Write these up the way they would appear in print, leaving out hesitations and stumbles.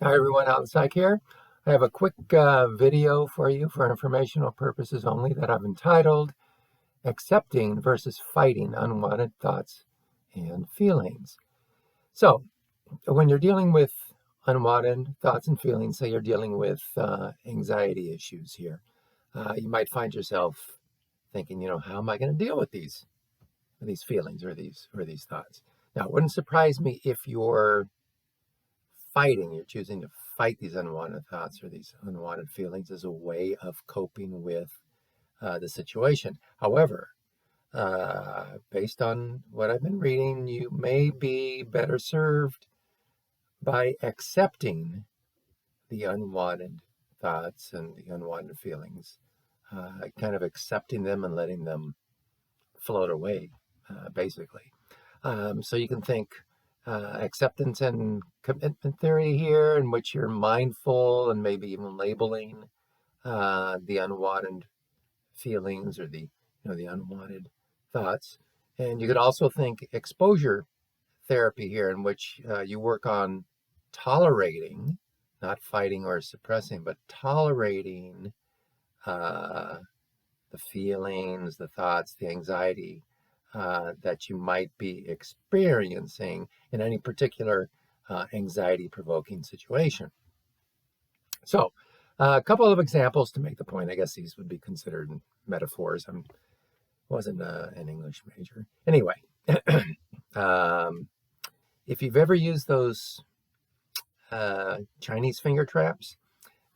Hi everyone, Alan Psych here. I have a quick video for you for informational purposes only that I've entitled Accepting versus Fighting Unwanted Thoughts and Feelings. So, when you're dealing with unwanted thoughts and feelings, say you're dealing with anxiety issues here, you might find yourself thinking, how am I going to deal with these feelings or these thoughts? Now, it wouldn't surprise me if you're choosing to fight these unwanted thoughts or these unwanted feelings as a way of coping with the situation. However, based on what I've been reading, you may be better served by accepting the unwanted thoughts and the unwanted feelings, kind of accepting them and letting them float away, basically. So you can think acceptance and commitment theory here, in which you're mindful and maybe even labeling the unwanted feelings or the unwanted thoughts. And you could also think exposure therapy here, in which you work on tolerating, not fighting or suppressing, but tolerating uh, the feelings, the thoughts, the anxiety that you might be experiencing in any particular anxiety-provoking situation. So, a couple of examples to make the point. I guess these would be considered metaphors. I wasn't an English major. Anyway, um, if you've ever used those Chinese finger traps,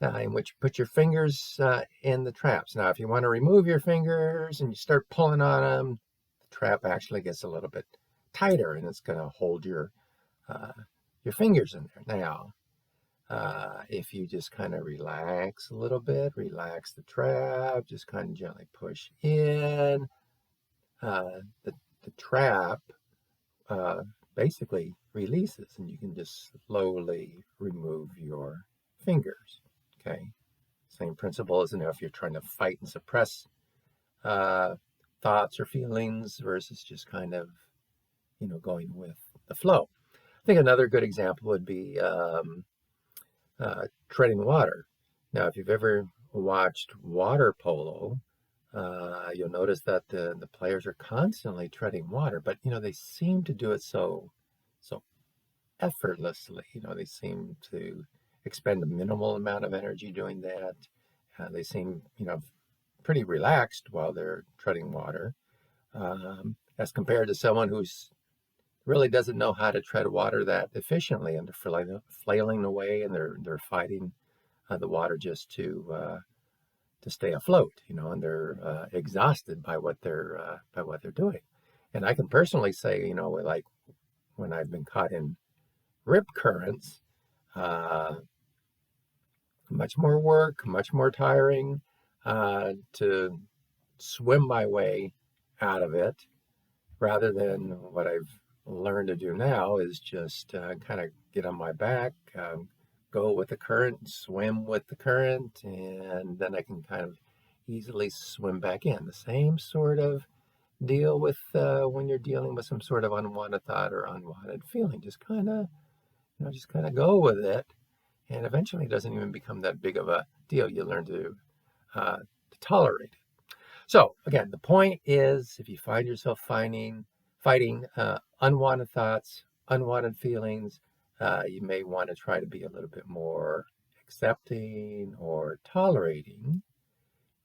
in which you put your fingers in the traps. Now, if you want to remove your fingers and you start pulling on them, the trap actually gets a little bit tighter, and it's going to hold your fingers in there. Now, if you just kind of relax a little bit, relax the trap, just kind of gently push in, the trap basically releases, and you can just slowly remove your fingers. Okay. Same principle as if you're trying to fight and suppress uh, thoughts or feelings versus just kind of, going with the flow. I think another good example would be treading water. Now, if you've ever watched water polo, you'll notice that the players are constantly treading water, but they seem to do it so effortlessly. They seem to expend a minimal amount of energy doing that. They seem, pretty relaxed while they're treading water, as compared to someone who's really doesn't know how to tread water that efficiently, and they're flailing away, and they're fighting the water just to stay afloat, and they're exhausted by what they're doing. And I can personally say, like when I've been caught in rip currents, uh, much more work, much more tiring to swim my way out of it, rather than what I've learned to do now is just kind of get on my back, go with the current, swim with the current, and then I can kind of easily swim back in. The same sort of deal with when you're dealing with some sort of unwanted thought or unwanted feeling. Just kind of go with it, and eventually it doesn't even become that big of a deal. You learn to tolerate it. So again, the point is, if you find yourself fighting unwanted thoughts, unwanted feelings, you may want to try to be a little bit more accepting or tolerating,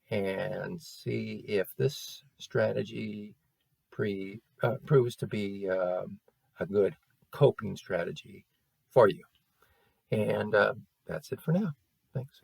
and see if this strategy proves to be a good coping strategy for you. And that's it for now. Thanks.